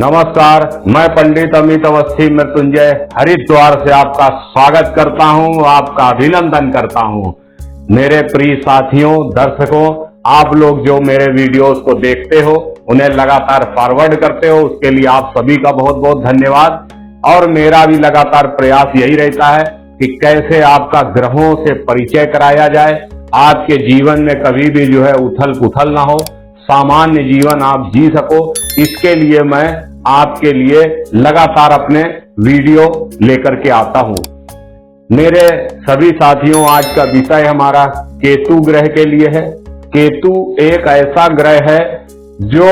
नमस्कार, मैं पंडित अमित अवस्थी मृत्युंजय हरिद्वार से आपका स्वागत करता हूं, आपका अभिनंदन करता हूं। मेरे प्रिय साथियों, दर्शकों, आप लोग जो मेरे वीडियोस को देखते हो, उन्हें लगातार फॉरवर्ड करते हो, उसके लिए आप सभी का बहुत बहुत धन्यवाद। और मेरा भी लगातार प्रयास यही रहता है कि कैसे आपका ग्रहों से परिचय कराया जाए, आपके जीवन में कभी भी जो है उथल पुथल ना हो, सामान्य जीवन आप जी सको। इसके लिए मैं आपके लिए लगातार अपने वीडियो लेकर के आता हूं। मेरे सभी साथियों, आज का विषय हमारा केतु ग्रह के लिए है। केतु एक ऐसा ग्रह है जो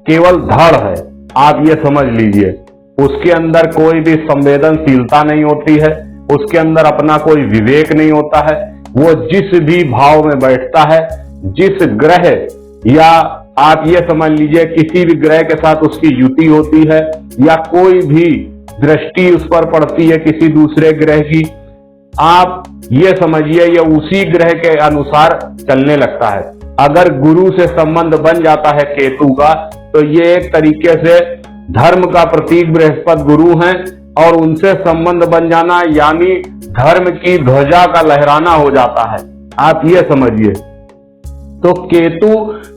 केवल धड़ है, आप ये समझ लीजिए। उसके अंदर कोई भी संवेदनशीलता नहीं होती है, उसके अंदर अपना कोई विवेक नहीं होता है। वो जिस भी भाव में बैठता है, जिस ग्रह या आप ये समझ लीजिए किसी भी ग्रह के साथ उसकी युति होती है या कोई भी दृष्टि उस पर पड़ती है किसी दूसरे ग्रह की, आप ये समझिए ये उसी ग्रह के अनुसार चलने लगता है। अगर गुरु से संबंध बन जाता है केतु का, तो ये एक तरीके से धर्म का प्रतीक बृहस्पति गुरु हैं, और उनसे संबंध बन जाना यानी धर्म की ध्वजा का लहराना हो जाता है, आप ये समझिए। तो केतु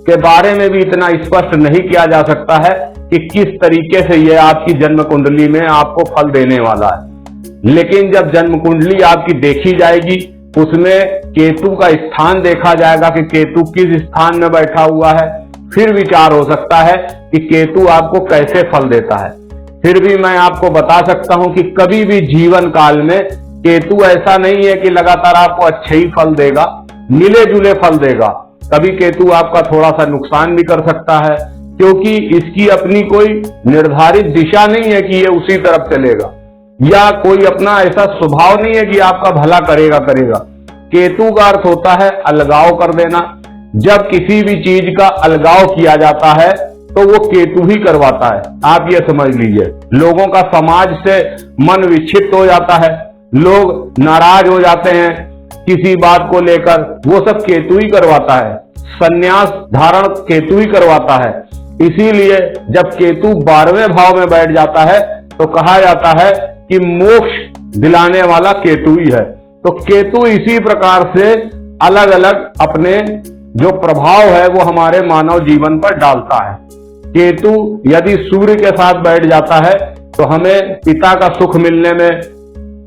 के बारे में भी इतना स्पष्ट नहीं किया जा सकता है कि किस तरीके से यह आपकी जन्म कुंडली में आपको फल देने वाला है। लेकिन जब जन्म कुंडली आपकी देखी जाएगी, उसमें केतु का स्थान देखा जाएगा कि केतु किस स्थान में बैठा हुआ है, फिर विचार हो सकता है कि केतु आपको कैसे फल देता है। फिर भी मैं आपको बता सकता हूं कि कभी भी जीवन काल में केतु ऐसा नहीं है कि लगातार आपको अच्छे ही फल देगा, मिले जुले फल देगा। कभी केतु आपका थोड़ा सा नुकसान भी कर सकता है, क्योंकि इसकी अपनी कोई निर्धारित दिशा नहीं है कि ये उसी तरफ चलेगा, या कोई अपना ऐसा स्वभाव नहीं है कि आपका भला करेगा। केतु का अर्थ होता है अलगाव कर देना। जब किसी भी चीज का अलगाव किया जाता है तो वो केतु ही करवाता है, आप ये समझ लीजिए। लोगों का समाज से मन विक्षिप्त हो जाता है, लोग नाराज हो जाते हैं किसी बात को लेकर, वो सब केतु ही करवाता है। संन्यास धारण केतु ही करवाता है। इसीलिए जब केतु 12वें भाव में बैठ जाता है तो कहा जाता है कि मोक्ष दिलाने वाला केतु ही है। तो केतु इसी प्रकार से अलग अलग अपने जो प्रभाव है वो हमारे मानव जीवन पर डालता है। केतु यदि सूर्य के साथ बैठ जाता है तो हमें पिता का सुख मिलने में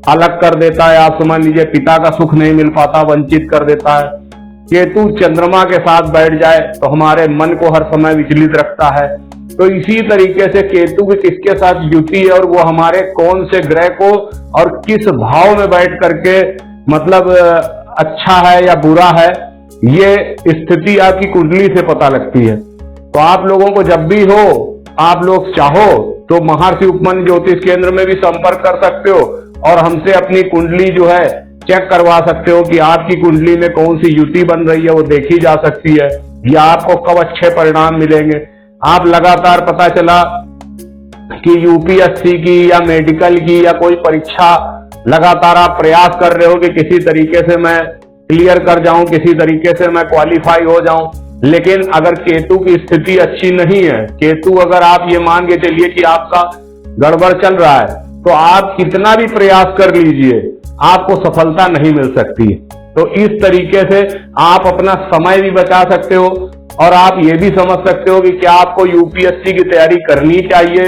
अलग कर देता है, आप समझ लीजिए। पिता का सुख नहीं मिल पाता, वंचित कर देता है। केतु चंद्रमा के साथ बैठ जाए तो हमारे मन को हर समय विचलित रखता है। तो इसी तरीके से केतु की किसके साथ युति है और वो हमारे कौन से ग्रह को और किस भाव में बैठ करके मतलब अच्छा है या बुरा है, ये स्थिति आपकी कुंडली से पता लगती है। तो आप लोगों को जब भी हो, आप लोग चाहो तो महर्षि उपमन्यु ज्योतिष केंद्र में भी संपर्क कर सकते हो और हमसे अपनी कुंडली जो है चेक करवा सकते हो कि आपकी कुंडली में कौन सी युति बन रही है, वो देखी जा सकती है, या आपको कब अच्छे परिणाम मिलेंगे। आप लगातार पता चला कि यूपीएससी की या मेडिकल की या कोई परीक्षा लगातार आप प्रयास कर रहे हो कि किसी तरीके से मैं क्लियर कर जाऊं, किसी तरीके से मैं क्वालिफाई हो जाऊं, लेकिन अगर केतु की स्थिति अच्छी नहीं है, केतु अगर आप ये मान के चलिए कि आपका गड़बड़ चल रहा है, तो आप कितना भी प्रयास कर लीजिए आपको सफलता नहीं मिल सकती। तो इस तरीके से आप अपना समय भी बचा सकते हो और आप ये भी समझ सकते हो कि क्या आपको यूपीएससी की तैयारी करनी चाहिए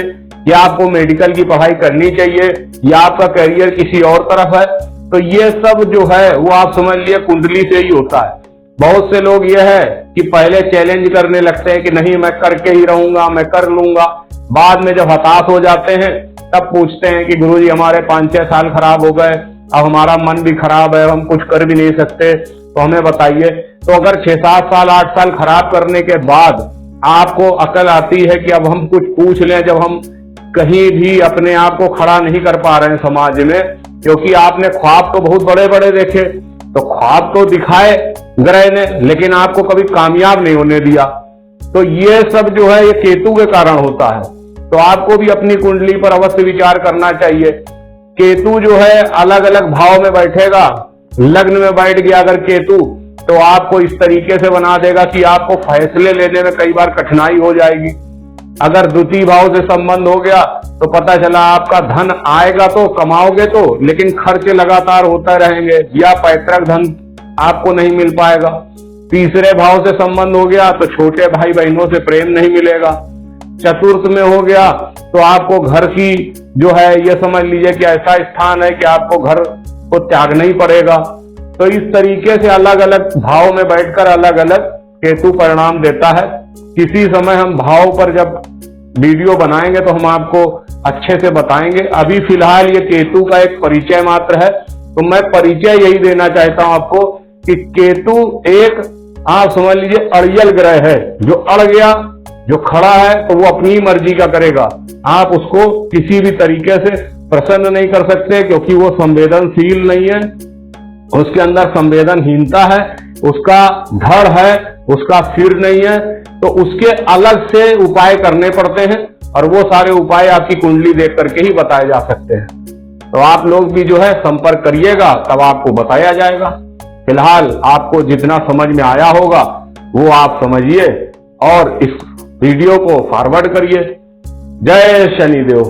या आपको मेडिकल की पढ़ाई करनी चाहिए या आपका करियर किसी और तरफ है। तो ये सब जो है वो आप समझ लिए कुंडली से ही होता है। बहुत से लोग ये है कि पहले चैलेंज करने लगते हैं कि नहीं मैं करके ही रहूंगा, मैं कर लूंगा। बाद में जब हताश हो जाते हैं तब पूछते हैं कि गुरुजी हमारे 5-6 साल खराब हो गए, अब हमारा मन भी खराब है, हम कुछ कर भी नहीं सकते, तो हमें बताइए। तो अगर 6-7 साल 8 साल खराब करने के बाद आपको अकल आती है कि अब हम कुछ पूछ लें, जब हम कहीं भी अपने आप को खड़ा नहीं कर पा रहे हैं समाज में, क्योंकि आपने ख्वाब तो बहुत बड़े बड़े देखे, तो ख्वाब तो दिखाए ग्रह ने, लेकिन आपको कभी कामयाब नहीं होने दिया। तो ये सब जो है ये केतु के कारण होता है। तो आपको भी अपनी कुंडली पर अवश्य विचार करना चाहिए। केतु जो है अलग अलग भाव में बैठेगा। लग्न में बैठ गया अगर केतु, तो आपको इस तरीके से बना देगा कि आपको फैसले लेने में कई बार कठिनाई हो जाएगी। अगर द्वितीय भाव से संबंध हो गया तो पता चला आपका धन आएगा तो कमाओगे तो, लेकिन खर्च लगातार होता रहेंगे या पैतृक धन आपको नहीं मिल पाएगा। तीसरे भाव से संबंध हो गया तो छोटे भाई बहनों से प्रेम नहीं मिलेगा। चतुर्थ में हो गया तो आपको घर की जो है ये समझ लीजिए कि ऐसा स्थान है कि आपको घर को त्यागना ही पड़ेगा। तो इस तरीके से अलग अलग भाव में बैठकर अलग अलग केतु परिणाम देता है। किसी समय हम भाव पर जब वीडियो बनाएंगे तो हम आपको अच्छे से बताएंगे। अभी फिलहाल ये केतु का एक परिचय मात्र है, तो मैं परिचय यही देना चाहता हूं आपको कि केतु एक आप समझ लीजिए अड़ियल ग्रह है, जो अड़ गया, जो खड़ा है तो वो अपनी मर्जी का करेगा। आप उसको किसी भी तरीके से प्रसन्न नहीं कर सकते, क्योंकि वो संवेदनशील नहीं है, उसके अंदर संवेदनहीनता है, उसका धड़ है, उसका सिर नहीं है। तो उसके अलग से उपाय करने पड़ते हैं, और वो सारे उपाय आपकी कुंडली देख करके ही बताए जा सकते हैं। तो आप लोग भी जो है संपर्क करिएगा, तब आपको बताया जाएगा। फिलहाल आपको जितना समझ में आया होगा वो आप समझिए और इस वीडियो को फॉरवर्ड करिए। जय शनिदेव।